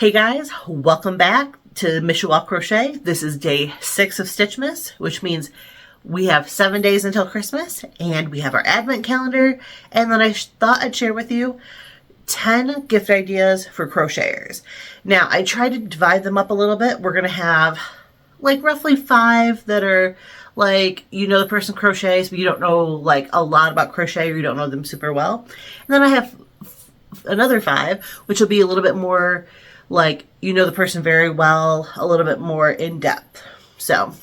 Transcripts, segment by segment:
Hey guys, welcome back to Miss You Walk Crochet. This is day 6 of Stitchmas, which means we have 7 days until Christmas, and we have our advent calendar. And then I thought I'd share with you 10 gift ideas for crocheters. Now, I tried to divide them up a little bit. We're going to have like roughly 5 that are like, you know, the person crochets, but you don't know like a lot about crochet, or you don't know them super well. And then I have another 5, which will be a little bit more like, you know the person very well, a little bit more in depth. So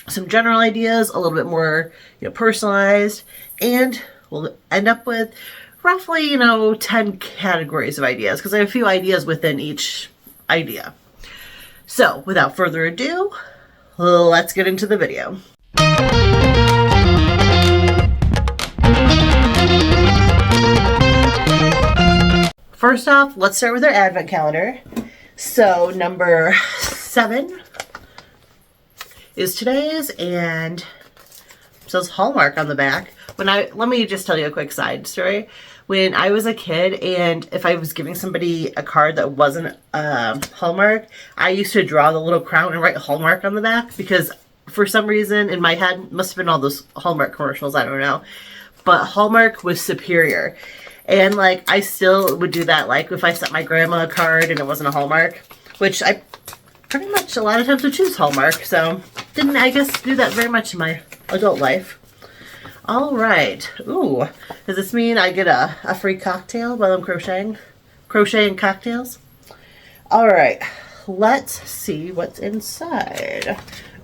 some general ideas, a little bit more, personalized, and we'll end up with roughly, 10 categories of ideas, because I have a few ideas within each idea. So without further ado, let's get into the video. First off, let's start with our advent calendar. So number 7 is today's, and it says Hallmark on the back. Let me just tell you a quick side story. When I was a kid, and if I was giving somebody a card that wasn't Hallmark, I used to draw the little crown and write Hallmark on the back, because for some reason in my head, must have been all those Hallmark commercials, I don't know, but Hallmark was superior. And like, I still would do that, like if I sent my grandma a card and it wasn't a Hallmark, which I pretty much a lot of times would choose Hallmark, so didn't, I guess, do that very much in my adult life. All right. Ooh, does this mean I get a free cocktail while I'm crocheting? Crocheting cocktails? All right, let's see what's inside.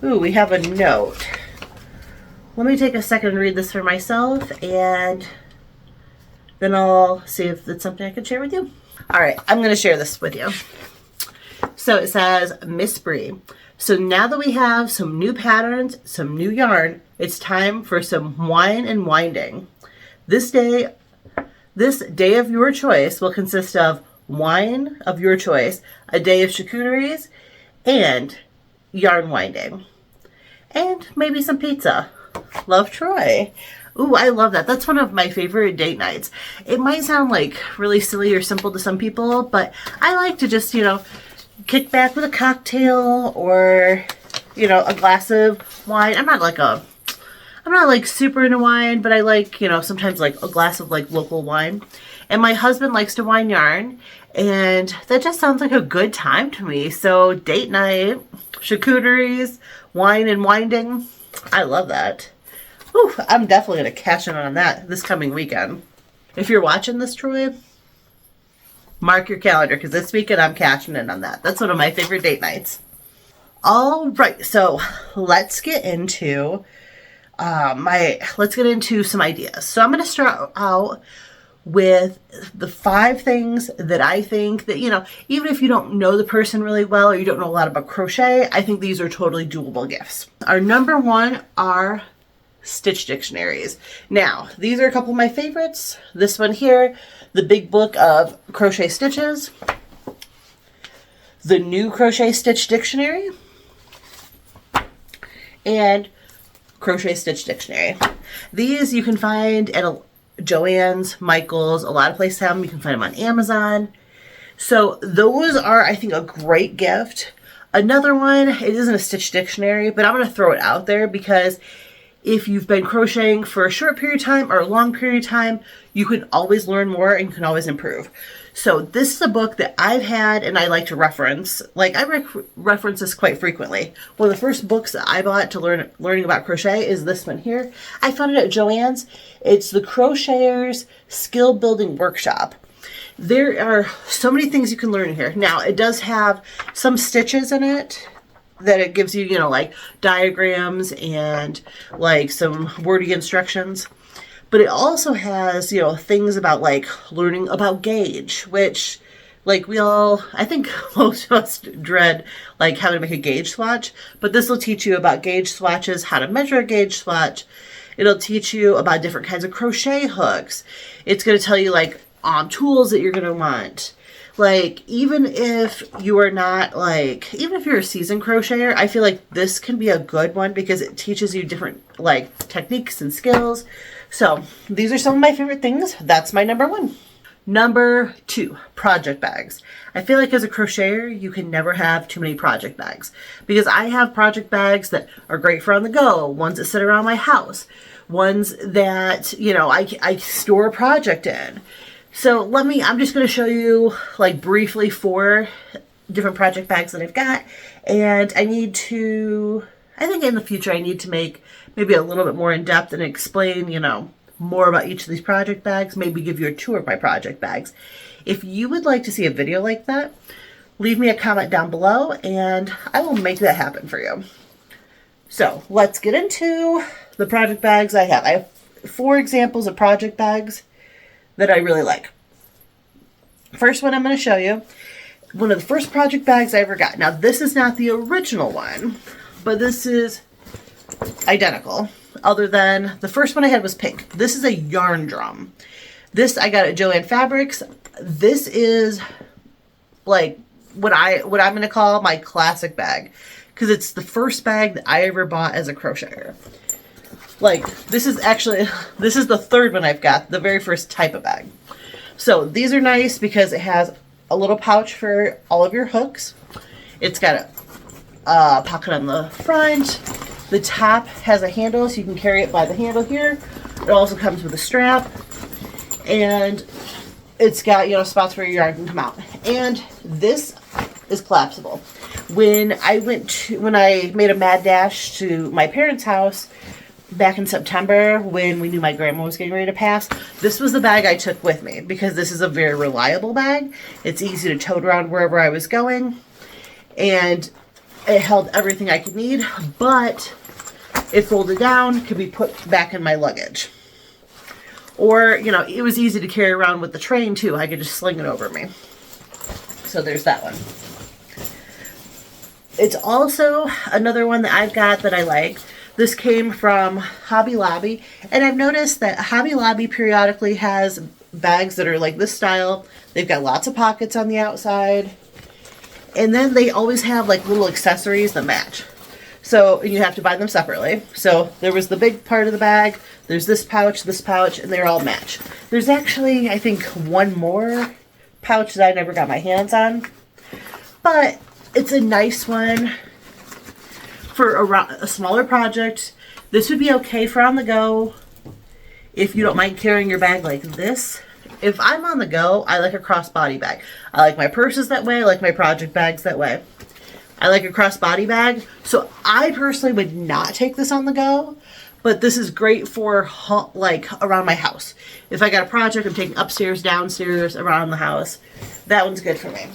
Ooh, we have a note. Let me take a second and read this for myself, and then I'll see if it's something I can share with you. All right, I'm going to share this with you. So it says, Miss Bree, so now that we have some new patterns, some new yarn, it's time for some wine and winding. This day of your choice will consist of wine of your choice, a day of charcuteries, and yarn winding. And maybe some pizza. Love, Troy. Ooh, I love that. That's one of my favorite date nights. It might sound like really silly or simple to some people, but I like to just, kick back with a cocktail or, a glass of wine. I'm not like super into wine, but I like, sometimes like a glass of like local wine. And my husband likes to wind yarn, and that just sounds like a good time to me. So date night, charcuteries, wine and winding. I love that. Ooh, I'm definitely going to cash in on that this coming weekend. If you're watching this, Troy, mark your calendar, because this weekend I'm cashing in on that. That's one of my favorite date nights. All right, so let's get into some ideas. So I'm going to start out with the 5 things that I think that, even if you don't know the person really well or you don't know a lot about crochet, I think these are totally doable gifts. Our number 1 are stitch dictionaries. Now, these are a couple of my favorites. This one here, the Big Book of Crochet Stitches, the New Crochet Stitch Dictionary, and Crochet Stitch Dictionary. These you can find at Joann's, Michael's, a lot of places have them. You can find them on Amazon. So those are, I think, a great gift. Another one, it isn't a stitch dictionary, but I'm going to throw it out there because if you've been crocheting for a short period of time or a long period of time, you can always learn more and you can always improve. So this is a book that I've had and I like to reference. Like, I reference this quite frequently. One of the first books that I bought to learning about crochet is this one here. I found it at Joann's. It's the Crocheter's Skill Building Workshop. There are so many things you can learn in here. Now, it does have some stitches in it that it gives you, like diagrams and like some wordy instructions. But it also has, things about like learning about gauge, which like I think most of us dread like how to make a gauge swatch, but this will teach you about gauge swatches, how to measure a gauge swatch. It'll teach you about different kinds of crochet hooks. It's going to tell you like tools that you're going to want. Like, even if you're a seasoned crocheter, I feel like this can be a good one because it teaches you different like techniques and skills. So these are some of my favorite things. That's my number 1. Number 2, project bags. I feel like as a crocheter, you can never have too many project bags, because I have project bags that are great for on the go, ones that sit around my house, ones that, you know, I store a project in. So I'm just going to show you like briefly 4 different project bags that I've got, and I think in the future I need to make maybe a little bit more in depth and explain, you know, more about each of these project bags, maybe give you a tour of my project bags. If you would like to see a video like that, leave me a comment down below and I will make that happen for you. So let's get into the project bags I have. I have 4 examples of project bags that I really like. First one I'm going to show you, one of the first project bags I ever got. Now this is not the original one, but this is identical, other than the first one I had was pink. This is a yarn drum. This I got at Joann Fabrics. This is like what I'm going to call my classic bag, because it's the first bag that I ever bought as a crocheter. Like, this is the 3rd one I've got, the very first type of bag. So these are nice because it has a little pouch for all of your hooks. It's got a pocket on the front. The top has a handle, so you can carry it by the handle here. It also comes with a strap, and it's got, you know, spots where your yarn can come out. And this is collapsible. When I made a mad dash to my parents' house back in September, when we knew my grandma was getting ready to pass, this was the bag I took with me, because this is a very reliable bag. It's easy to tote around wherever I was going, and it held everything I could need, but it folded down, could be put back in my luggage. Or, you know, it was easy to carry around with the train too. I could just sling it over me. So there's that one. It's also another one that I've got that I like. This came from Hobby Lobby, and I've noticed that Hobby Lobby periodically has bags that are like this style. They've got lots of pockets on the outside, and then they always have like little accessories that match. So you have to buy them separately. So there was the big part of the bag, there's this pouch, and they all match. There's actually, I think, one more pouch that I never got my hands on, but it's a nice one for a smaller project. This would be okay for on the go if you don't mind carrying your bag like this. If I'm on the go, I like a crossbody bag. I like my purses that way. I like my project bags that way. I like a crossbody bag. So I personally would not take this on the go, but this is great for like around my house. If I got a project I'm taking upstairs, downstairs, around the house, that one's good for me.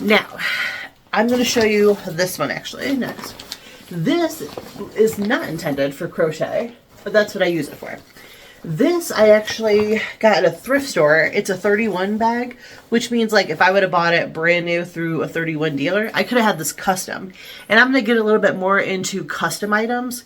Now, I'm going to show you this one actually next. This is not intended for crochet, but that's what I use it for. This I actually got at a thrift store. It's a 31 bag, which means like if I would have bought it brand new through a 31 dealer, I could have had this custom. And I'm going to get a little bit more into custom items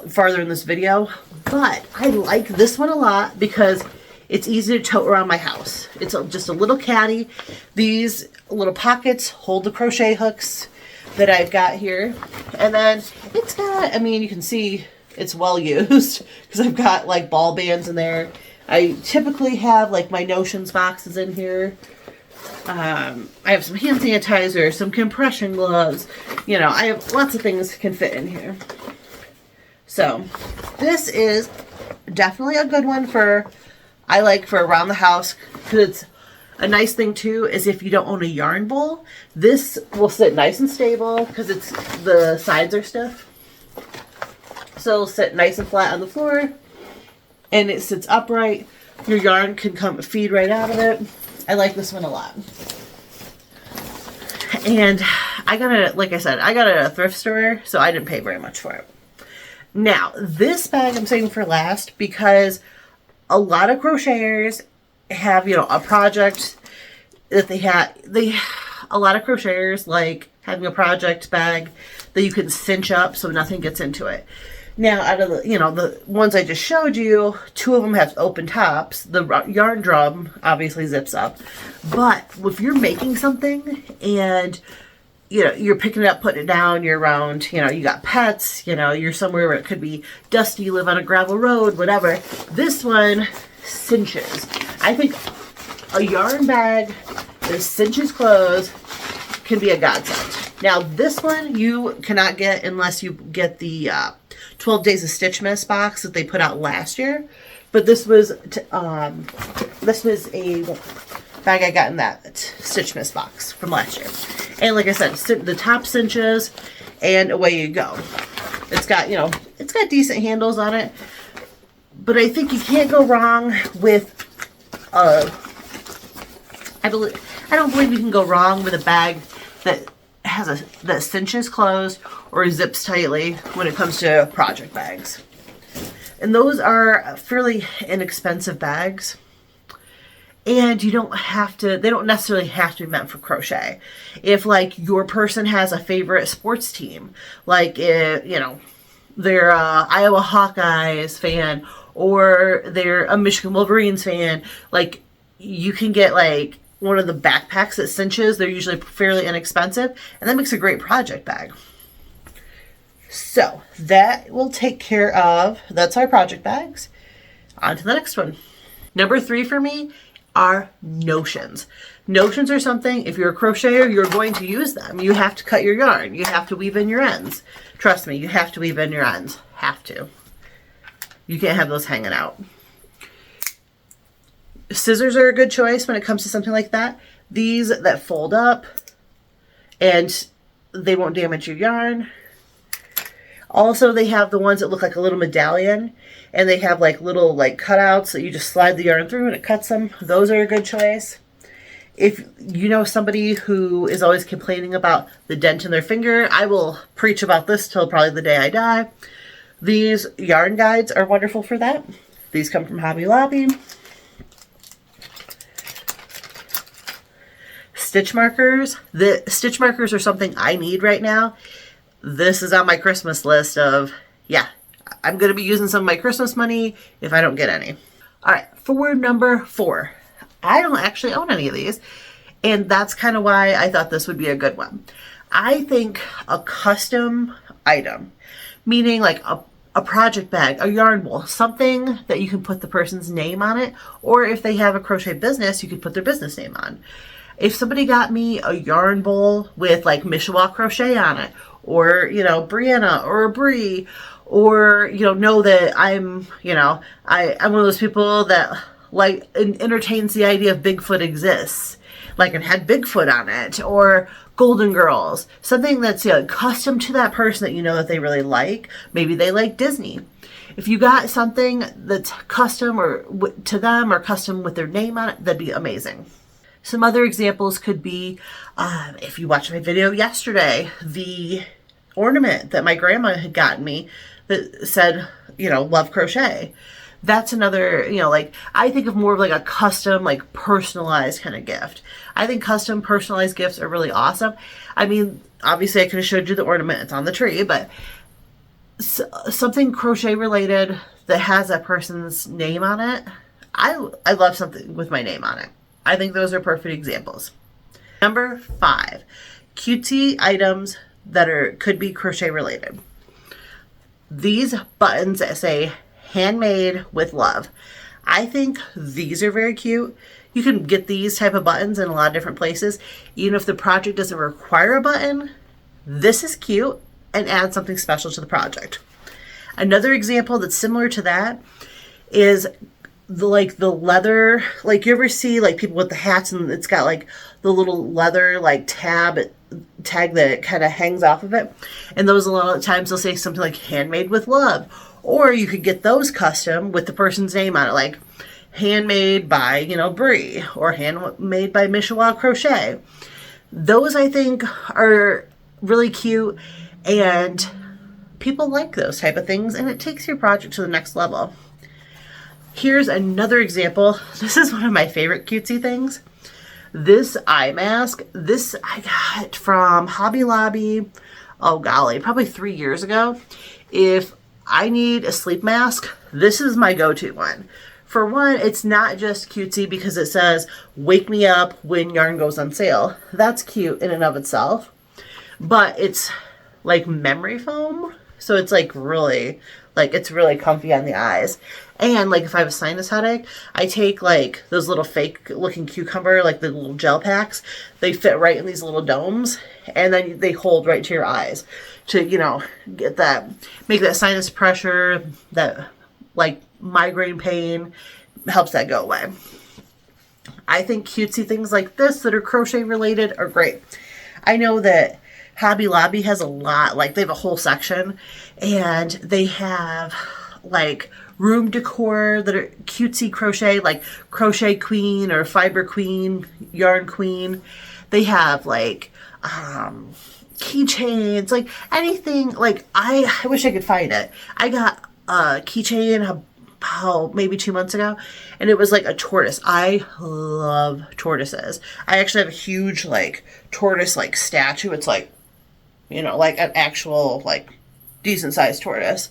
farther in this video, but I like this one a lot because it's easy to tote around my house. It's just a little caddy. These little pockets hold the crochet hooks that I've got here. And then it's got, I mean, you can see it's well used because I've got like ball bands in there. I typically have like my notions boxes in here. I have some hand sanitizer, some compression gloves. You know, I have lots of things can fit in here. So this is definitely a good one for around the house, because it's a nice thing too is if you don't own a yarn bowl, this will sit nice and stable because the sides are stiff. So it'll sit nice and flat on the floor, and it sits upright. Your yarn can feed right out of it. I like this one a lot. And I got it, like I said, I got it at a thrift store, so I didn't pay very much for it. Now, this bag I'm saving for last because a lot of crocheters have, you know, a project that a lot of crocheters like having a project bag that you can cinch up so nothing gets into it. Now, out of the, you know, the ones I just showed you, 2 of them have open tops. The yarn drum obviously zips up. But if you're making something and, you know, you're picking it up, putting it down, you're around, you know, you got pets, you know, you're somewhere where it could be dusty, you live on a gravel road, whatever. This one cinches. I think a yarn bag that cinches clothes can be a godsend. Now this one you cannot get unless you get the 12 Days of Stitchmas box that they put out last year. But this was a bag I got in that Stitchmas box from last year. And like I said, the top cinches and away you go. It's got, it's got decent handles on it. But I think you can't go wrong with I don't believe you can go wrong with a bag that that cinches closed or zips tightly when it comes to project bags. And those are fairly inexpensive bags. And you don't have to, they don't necessarily have to be meant for crochet. If like your person has a favorite sports team, like they're a Iowa Hawkeyes fan or they're a Michigan Wolverines fan, like you can get like one of the backpacks that cinches. They're usually fairly inexpensive, and that makes a great project bag. So that will take care of, that's our project bags. On to the next one. Number 3 for me are notions. Notions are something, if you're a crocheter, you're going to use them. You have to cut your yarn. You have to weave in your ends. Trust me, you have to weave in your ends. Have to. You can't have those hanging out. Scissors are a good choice when it comes to something like that. These that fold up and they won't damage your yarn. Also, they have the ones that look like a little medallion and they have like little like cutouts that you just slide the yarn through and it cuts them. Those are a good choice. If you know somebody who is always complaining about the dent in their finger, I will preach about this till probably the day I die. These yarn guides are wonderful for that. These come from Hobby Lobby. Stitch markers. The stitch markers are something I need right now. This is on my Christmas list of, yeah, I'm going to be using some of my Christmas money if I don't get any. All right, for number 4. I don't actually own any of these, and that's kind of why I thought this would be a good one. I think a custom item, meaning like a project bag, a yarn bowl, something that you can put the person's name on it, or if they have a crochet business, you could put their business name on. If somebody got me a yarn bowl with like Mishawaka crochet on it, or, Brianna or Brie, or, know that I'm one of those people that like entertains the idea of Bigfoot exists, like and had Bigfoot on it, or Golden Girls, something that's custom to that person that that they really like. Maybe they like Disney. If you got something that's custom or to them or custom with their name on it, that'd be amazing. Some other examples could be, if you watched my video yesterday, the ornament that my grandma had gotten me that said, love crochet. That's another, like, I think of more of like a custom, like personalized kind of gift. I think custom personalized gifts are really awesome. I mean, obviously I could have showed you the ornament. It's on the tree, but something crochet related that has that person's name on it. I love something with my name on it. I think those are perfect examples. Number 5, cutesy items that could be crochet related. These buttons that say handmade with love. I think these are very cute. You can get these type of buttons in a lot of different places. Even if the project doesn't require a button, this is cute and adds something special to the project. Another example that's similar to that is the leather, like you ever see like people with the hats and it's got like the little leather like tag that kind of hangs off of it, and those a lot of times they'll say something like handmade with love, or you could get those custom with the person's name on it, like handmade by Brie, or handmade by Mishawaka crochet. Those I think are really cute and people like those type of things, and it takes your project to the next level. Here's another example. This is one of my favorite cutesy things. This eye mask, this I got from Hobby Lobby, oh golly, probably 3 years ago. If I need a sleep mask, this is my go-to one. For one, it's not just cutesy because it says, wake me up when yarn goes on sale. That's cute in and of itself. But it's like memory foam. So it's like really, it's really comfy on the eyes. And like if I have a sinus headache, I take like those little fake looking cucumber, like the little gel packs. They fit right in these little domes, and then they hold right to your eyes to, you know, get that, make that sinus pressure, that like migraine pain, helps that go away. I think cutesy things like this that are crochet related are great. I know that Hobby Lobby has a lot, like they have a whole section, and they have like room decor that are cutesy crochet, like Crochet Queen or Fiber Queen, Yarn Queen. They have like keychains, like anything. Like I wish I could find it. I got a keychain maybe 2 months ago, and it was like a tortoise. I love tortoises. I actually have a huge like tortoise like statue. It's like, you know, like an actual like decent sized tortoise,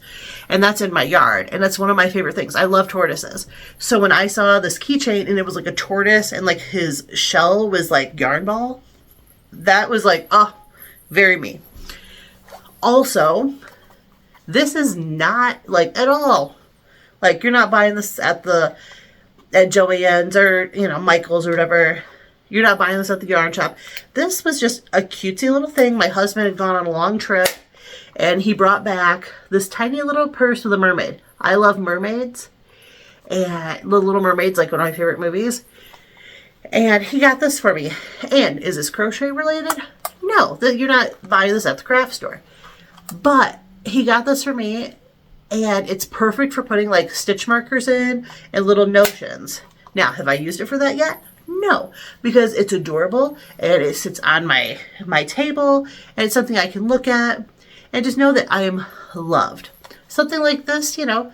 and that's in my yard, and that's one of my favorite things. I love tortoises. So when I saw this keychain and it was like a tortoise and like his shell was like yarn ball, that was like, oh, very me. Also, this is not like at all like, you're not buying this at Joann's or, you know, Michael's or whatever. You're not buying this at the yarn shop. This was just a cutesy little thing. My husband had gone on a long trip, and he brought back this tiny little purse with a mermaid. I love mermaids, and The Little Mermaid's like one of my favorite movies. And he got this for me. And is this crochet related? No, you're not buying this at the craft store. But he got this for me, and it's perfect for putting like stitch markers in and little notions. Now, have I used it for that yet? No, because it's adorable and it sits on my table, and it's something I can look at and just know that I am loved. Something like this, you know,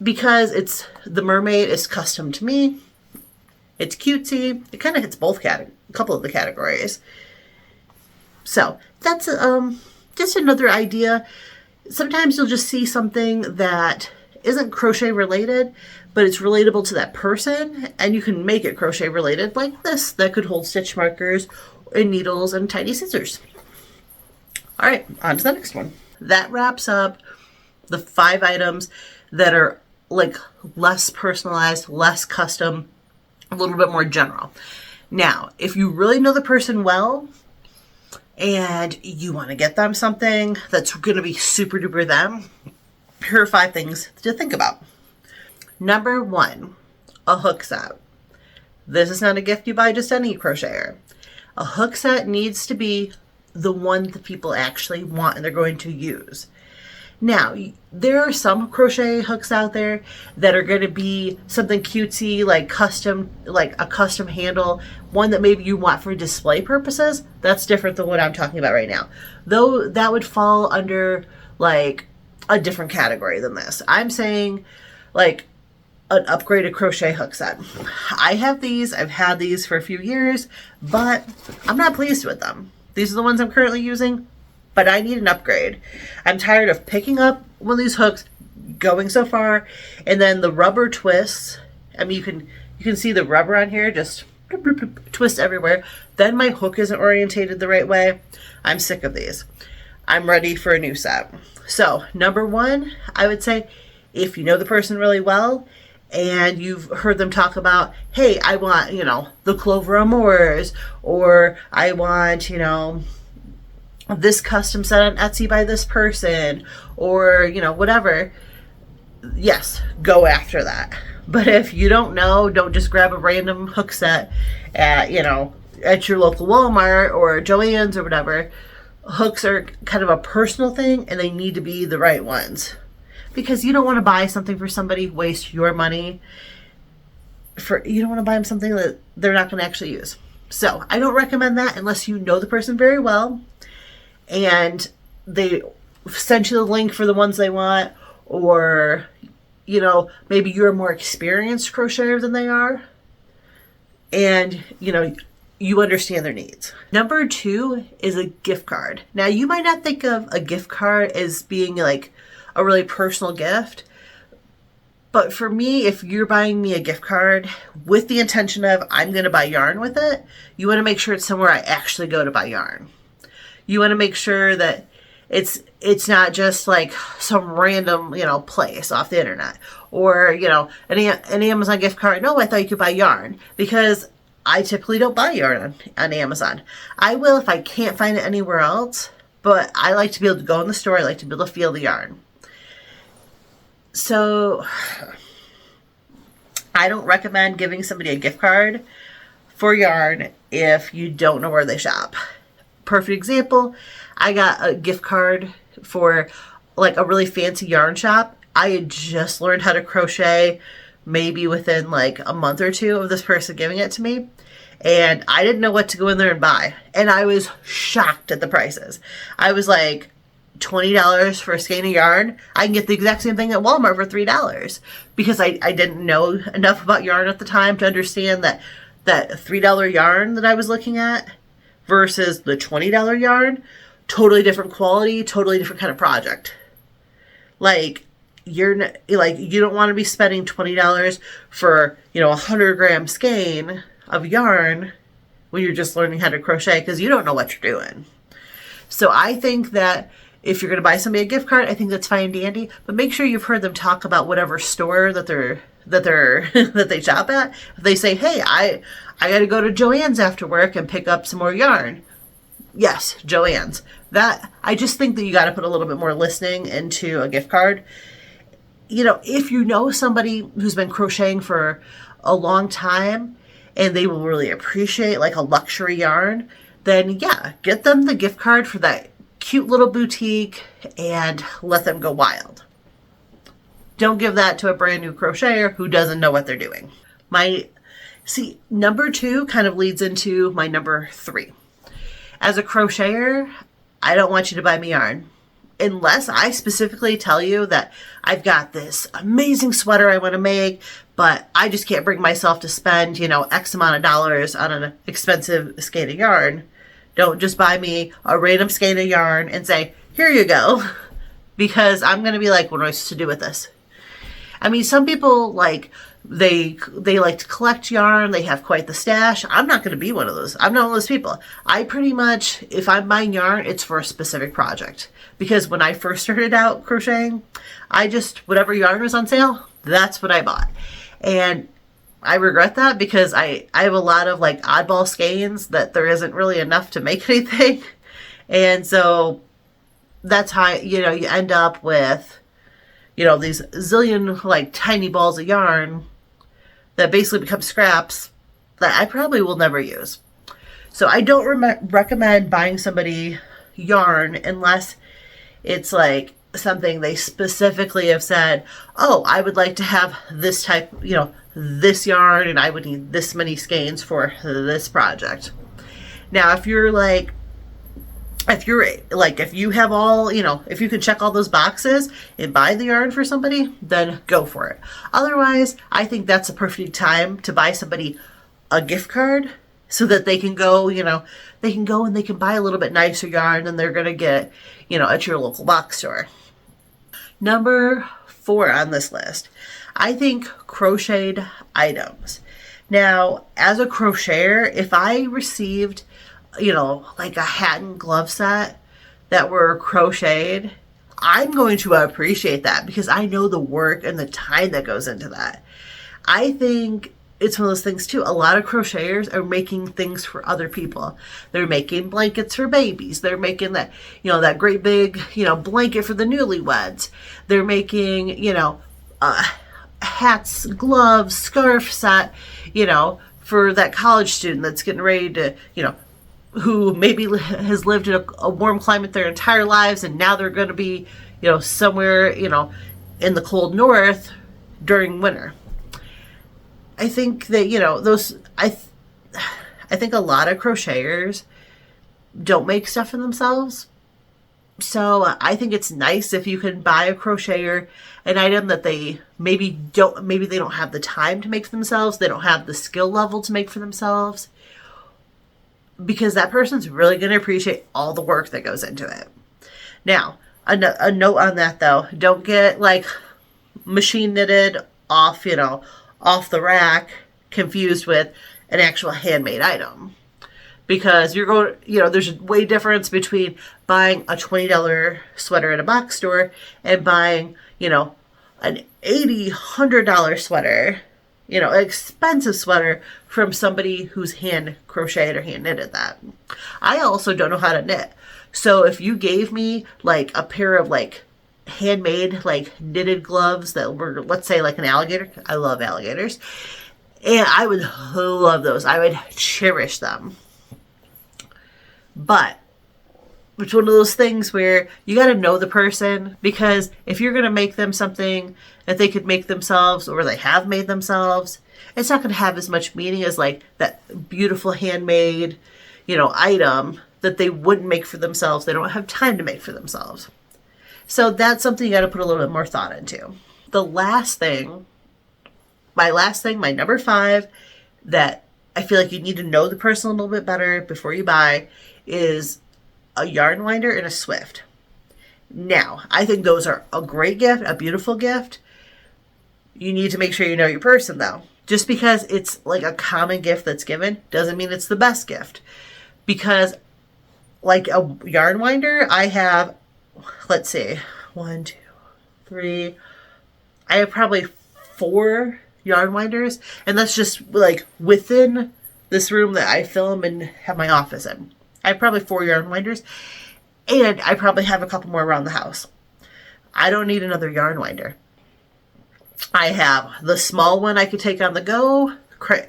because it's the mermaid is custom to me. It's cutesy. It kind of hits both a couple of the categories. So that's just another idea. Sometimes you'll just see something that isn't crochet related, but it's relatable to that person, and you can make it crochet related, like this, that could hold stitch markers and needles and tiny scissors. All right, on to the next one. That wraps up the 5 items that are like less personalized, less custom, a little bit more general. Now, if you really know the person well, and you want to get them something that's going to be super duper them, here are 5 things to think about. Number 1, a hook set. This is not a gift you buy just any crocheter. A hook set needs to be the one that people actually want and they're going to use. Now, there are some crochet hooks out there that are going to be something cutesy, like custom, like a custom handle, one that maybe you want for display purposes. That's different than what I'm talking about right now. Though that would fall under like a different category than this. I'm saying like an upgraded crochet hook set. I have these. I've had these for a few years, but I'm not pleased with them. These are the ones I'm currently using, but I need an upgrade. I'm tired of picking up one of these hooks, going so far, and then the rubber twists. I mean, you can see the rubber on here just twist everywhere. Then my hook isn't orientated the right way. I'm sick of these. I'm ready for a new set. So, number 1, I would say, if you know the person really well, and you've heard them talk about, hey, I want, you know, the Clover Amours, or I want, you know, this custom set on Etsy by this person, or, you know, whatever, yes, go after that. But if you don't know, don't just grab a random hook set at, you know, at your local Walmart or Joann's or whatever. Hooks are kind of a personal thing, and they need to be the right ones. Because you don't want to buy something for somebody, waste your money. You don't want to buy them something that they're not going to actually use. So I don't recommend that unless you know the person very well and they sent you the link for the ones they want, or, you know, maybe you're a more experienced crocheter than they are, and, you know, you understand their needs. Number 2 is a gift card. Now, you might not think of a gift card as being like a really personal gift, but for me, if you're buying me a gift card with the intention of I'm going to buy yarn with it, you want to make sure it's somewhere I actually go to buy yarn. You want to make sure that it's not just like some random, you know, place off the internet, Or, you know, an Amazon gift card. No, I thought you could buy yarn, because I typically don't buy yarn on Amazon. I will if I can't find it anywhere else, but I like to be able to go in the store. I like to be able to feel the yarn. So I don't recommend giving somebody a gift card for yarn if you don't know where they shop. Perfect example, I got a gift card for like a really fancy yarn shop. I had just learned how to crochet maybe within like a month or two of this person giving it to me. And I didn't know what to go in there and buy. And I was shocked at the prices. I was like, $20 for a skein of yarn. I can get the exact same thing at Walmart for $3, because I didn't know enough about yarn at the time to understand that $3 yarn that I was looking at versus the $20 yarn, totally different quality, totally different kind of project. Like, you don't want to be spending $20 for, you know, a 100-gram skein of yarn when you're just learning how to crochet, because you don't know what you're doing. So I think that if you're going to buy somebody a gift card, I think that's fine and dandy, but make sure you've heard them talk about whatever store that they shop at. If they say, hey, I got to go to Joann's after work and pick up some more yarn. Yes, Joann's. That, I just think that you got to put a little bit more listening into a gift card. You know, if you know somebody who's been crocheting for a long time and they will really appreciate like a luxury yarn, then yeah, get them the gift card for that cute little boutique and let them go wild. Don't give that to a brand new crocheter who doesn't know what they're doing. Number 2 kind of leads into my number 3. As a crocheter, I don't want you to buy me yarn unless I specifically tell you that I've got this amazing sweater I want to make, but I just can't bring myself to spend, you know, X amount of dollars on an expensive skein of yarn. Don't just buy me a random skein of yarn and say, here you go, because I'm going to be like, what am I supposed to do with this? I mean, some people, like, they like to collect yarn. They have quite the stash. I'm not going to be one of those. I'm not one of those people. I pretty much, if I'm buying yarn, it's for a specific project. Because when I first started out crocheting, whatever yarn was on sale, that's what I bought. And I regret that, because I have a lot of like oddball skeins that there isn't really enough to make anything. And so that's how, you know, you end up with, you know, these zillion like tiny balls of yarn that basically become scraps that I probably will never use. So I don't recommend buying somebody yarn unless it's like something they specifically have said, oh, I would like to have this type, you know, this yarn, and I would need this many skeins for this project. Now, if you have all, you know, if you can check all those boxes and buy the yarn for somebody, then go for it. Otherwise, I think that's a perfect time to buy somebody a gift card so that they can go, you know, they can go and they can buy a little bit nicer yarn than they're going to get, you know, at your local box store. Number 4 on this list, I think crocheted items. Now, as a crocheter, if I received, you know, like a hat and glove set that were crocheted, I'm going to appreciate that because I know the work and the time that goes into that. I think it's one of those things too. A lot of crocheters are making things for other people. They're making blankets for babies. They're making that, you know, that great big, you know, blanket for the newlyweds. They're making, you know, hats, gloves, scarf set, you know, for that college student that's getting ready to, you know, who maybe has lived in a warm climate their entire lives, and now they're going to be, you know, somewhere, you know, in the cold north during winter. I think that, you know, I think a lot of crocheters don't make stuff for themselves. So I think it's nice if you can buy a crocheter an item that they maybe they don't have the time to make for themselves. They don't have the skill level to make for themselves. Because that person's really going to appreciate all the work that goes into it. Now, a note on that though, don't get like machine knitted off the rack confused with an actual handmade item. Because you're going, you know, there's a way difference between buying a $20 sweater at a box store and buying, you know, an $80, $100 sweater, you know, an expensive sweater from somebody who's hand crocheted or hand knitted that. I also don't know how to knit. So if you gave me like a pair of like handmade like knitted gloves that were, let's say, like an alligator, I love alligators, and I would love those. I would cherish them. But it's one of those things where you got to know the person, because if you're going to make them something that they could make themselves or they have made themselves, it's not going to have as much meaning as like that beautiful handmade, you know, item that they wouldn't make for themselves. They don't have time to make for themselves. So that's something you got to put a little bit more thought into. The last thing, my number 5, that I feel like you need to know the person a little bit better before you buy, is a yarn winder and a Swift. Now, I think those are a great gift, a beautiful gift. You need to make sure you know your person, though. Just because it's like a common gift that's given doesn't mean it's the best gift. Because like a yarn winder, I have, let's see, 1, 2, 3, I have probably 4 yarn winders, and that's just like within this room that I film and have my office in. I have probably 4 yarn winders, and I probably have a couple more around the house. I don't need another yarn winder. I have the small one I could take on the go,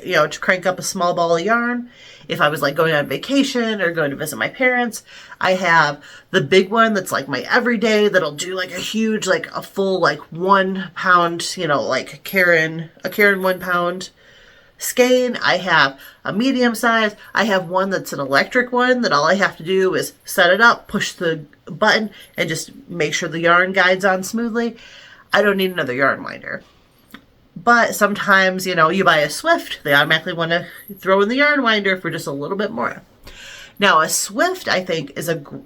you know, to crank up a small ball of yarn if I was like going on vacation or going to visit my parents. I have the big one that's like my everyday, that'll do like a huge, like a full like 1 pound, you know, like a Karen 1 pound skein. I have a medium size. I have one that's an electric one that all I have to do is set it up, push the button, and just make sure the yarn guides on smoothly. I don't need another yarn winder. But sometimes, you know, you buy a Swift, they automatically want to throw in the yarn winder for just a little bit more. Now, a Swift, I think,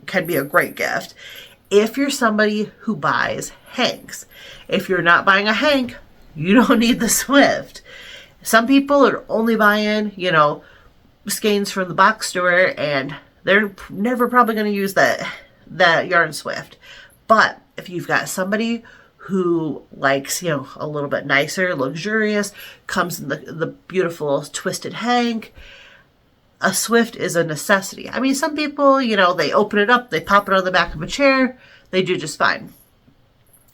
can be a great gift if you're somebody who buys hanks. If you're not buying a hank, you don't need the Swift. Some people are only buying, you know, skeins from the box store, and they're never probably going to use that yarn Swift. But if you've got somebody who likes, you know, a little bit nicer, luxurious, comes in the beautiful twisted hank, a Swift is a necessity. I mean, some people, you know, they open it up, they pop it on the back of a chair, they do just fine.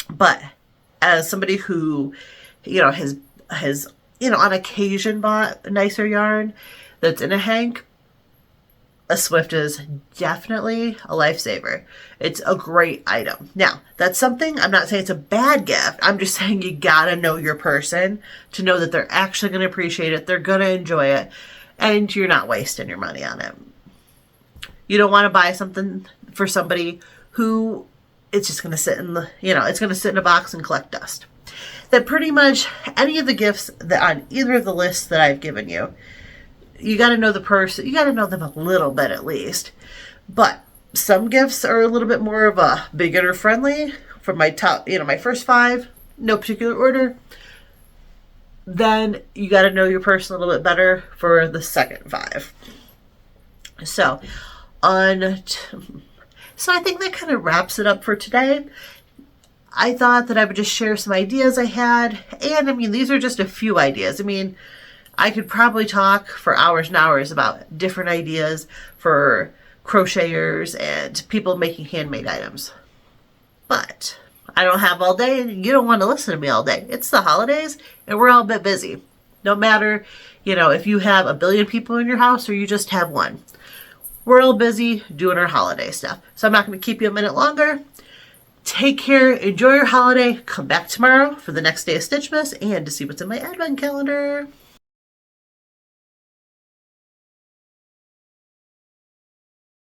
But as somebody who, you know, has you know, on occasion bought nicer yarn that's in a hank, a Swift is definitely a lifesaver. It's a great item. Now, that's something, I'm not saying it's a bad gift. I'm just saying you gotta know your person to know that they're actually going to appreciate it. They're going to enjoy it. And you're not wasting your money on it. You don't want to buy something for somebody who it's just going to sit in the, you know, it's going to sit in a box and collect dust. That pretty much any of the gifts that on either of the lists that I've given you, you got to know the person. You got to know them a little bit at least. But some gifts are a little bit more of a beginner friendly. For my top, you know, my first 5, no particular order. Then you got to know your person a little bit better for the second 5. So I think that kind of wraps it up for today. I thought that I would just share some ideas I had. And I mean, these are just a few ideas. I mean, I could probably talk for hours and hours about different ideas for crocheters and people making handmade items. But I don't have all day, and you don't want to listen to me all day. It's the holidays, and we're all a bit busy. No matter, you know, if you have a billion people in your house or you just have one. We're all busy doing our holiday stuff. So I'm not going to keep you a minute longer. Take care. Enjoy your holiday. Come back tomorrow for the next day of Stitchmas and to see what's in my advent calendar.